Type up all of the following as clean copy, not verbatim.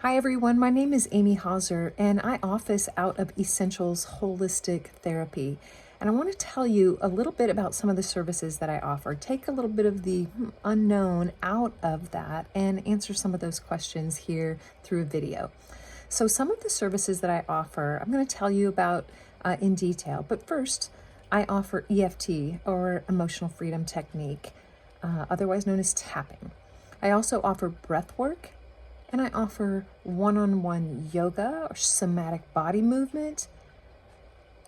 Hi everyone, my name is Amy Hauser and I office out of Essentials Holistic Therapy. And I want to tell you a little bit about some of the services that I offer. Take a little bit of the unknown out of that and answer some of those questions here through a video. So some of the services that I offer, I'm going to tell you about in detail. But first, I offer EFT or Emotional Freedom Technique, otherwise known as tapping. I also offer breath work, and I offer one-on-one yoga or somatic body movement,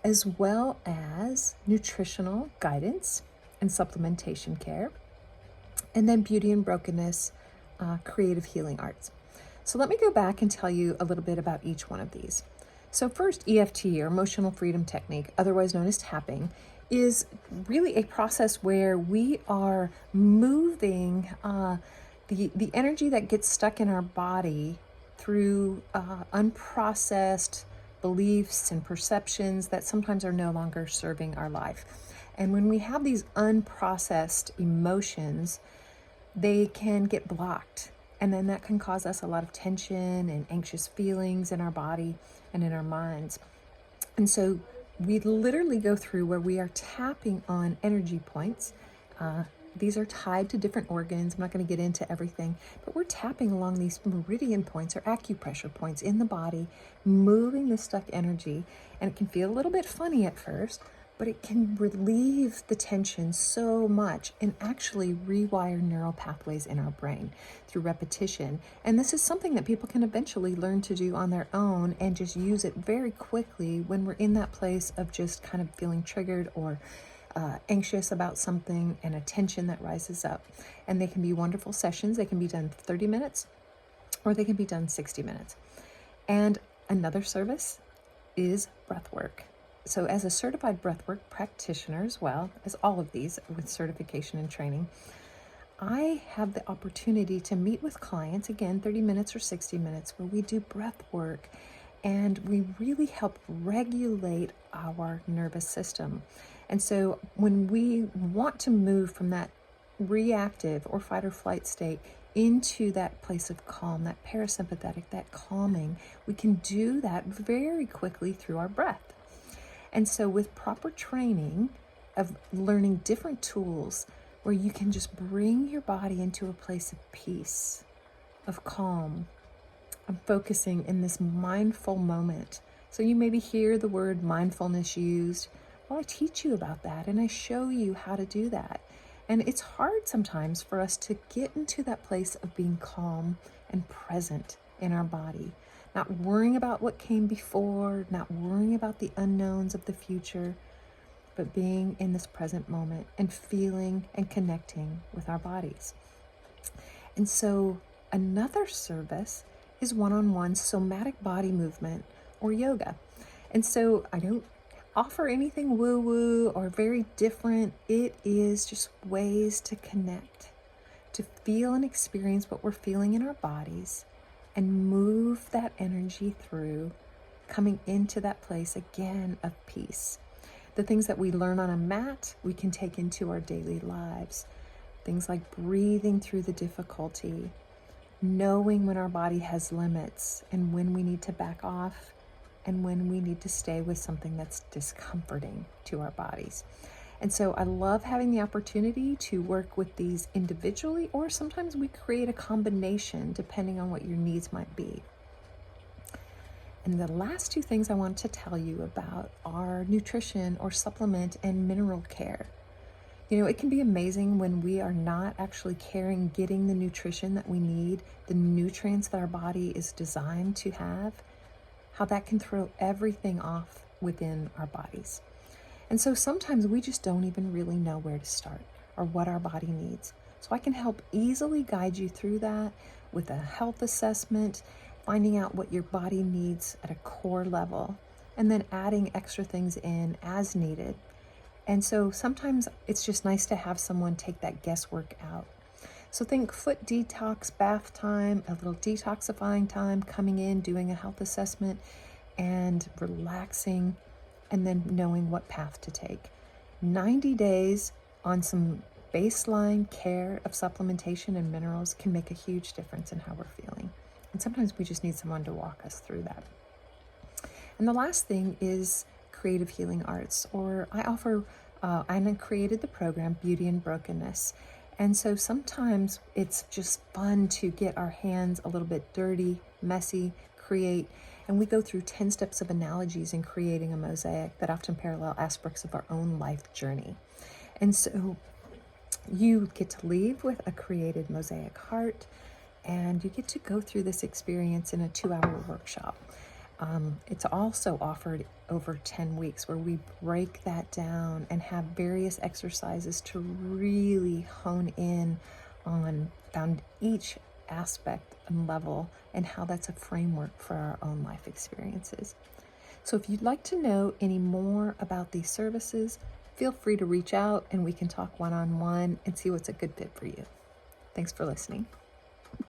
as well as nutritional guidance and supplementation care, and then beauty and brokenness, creative healing arts. So let me go back and tell you a little bit about each one of these. So first, EFT or Emotional Freedom Technique, otherwise known as tapping, is really a process where we are moving the energy that gets stuck in our body through unprocessed beliefs and perceptions that sometimes are no longer serving our life. And when we have these unprocessed emotions, they can get blocked. And then that can cause us a lot of tension and anxious feelings in our body and in our minds. And so we literally go through where we are tapping on energy points. These are tied to different organs. I'm not going to get into everything, but we're tapping along these meridian points or acupressure points in the body, moving the stuck energy. And it can feel a little bit funny at first, but it can relieve the tension so much and actually rewire neural pathways in our brain through repetition. And this is something that people can eventually learn to do on their own and just use it very quickly when we're in that place of just kind of feeling triggered or anxious about something and a tension that rises up. And they can be wonderful sessions. They can be done 30 minutes or they can be done 60 minutes. And another service is breath work. So as a certified breathwork practitioner, as well as all of these with certification and training, I have the opportunity to meet with clients, again, 30 minutes or 60 minutes, where we do breath work and we really help regulate our nervous system. And so when we want to move from that reactive or fight or flight state into that place of calm, that parasympathetic, that calming, we can do that very quickly through our breath. And so with proper training of learning different tools where you can just bring your body into a place of peace, of calm, I'm focusing in this mindful moment. So you maybe hear the word mindfulness used. Well, I teach you about that and I show you how to do that. And it's hard sometimes for us to get into that place of being calm and present in our body. Not worrying about what came before, not worrying about the unknowns of the future, but being in this present moment and feeling and connecting with our bodies. And so another service is one-on-one somatic body movement or yoga. And so I don't offer anything woo-woo or very different. It is just ways to connect, to feel and experience what we're feeling in our bodies and move that energy through, coming into that place again of peace. The things that we learn on a mat, we can take into our daily lives. Things like breathing through the difficulty, knowing when our body has limits and when we need to back off and when we need to stay with something that's discomforting to our bodies. And so I love having the opportunity to work with these individually, or sometimes we create a combination depending on what your needs might be. And the last two things I want to tell you about are nutrition or supplement and mineral care. You know, it can be amazing when we are not actually getting the nutrition that we need, the nutrients that our body is designed to have, how that can throw everything off within our bodies. And so sometimes we just don't even really know where to start or what our body needs. So I can help easily guide you through that with a health assessment, finding out what your body needs at a core level, and then adding extra things in as needed. And so sometimes it's just nice to have someone take that guesswork out. So think foot detox, bath time, a little detoxifying time, coming in, doing a health assessment, and relaxing, and then knowing what path to take. 90 days on some baseline care of supplementation and minerals can make a huge difference in how we're feeling. And sometimes we just need someone to walk us through that. And the last thing is creative healing arts, or I offer, I created the program Beauty and Brokenness. And so sometimes it's just fun to get our hands a little bit dirty, messy, create. And we go through 10 steps of analogies in creating a mosaic that often parallel aspects of our own life journey. And so you get to leave with a created mosaic heart, and you get to go through this experience in a 2-hour workshop. It's also offered over 10 weeks where we break that down and have various exercises to really hone in on found each aspect and level and how that's a framework for our own life experiences. So if you'd like to know any more about these services, feel free to reach out and we can talk one-on-one and see what's a good fit for you. Thanks for listening.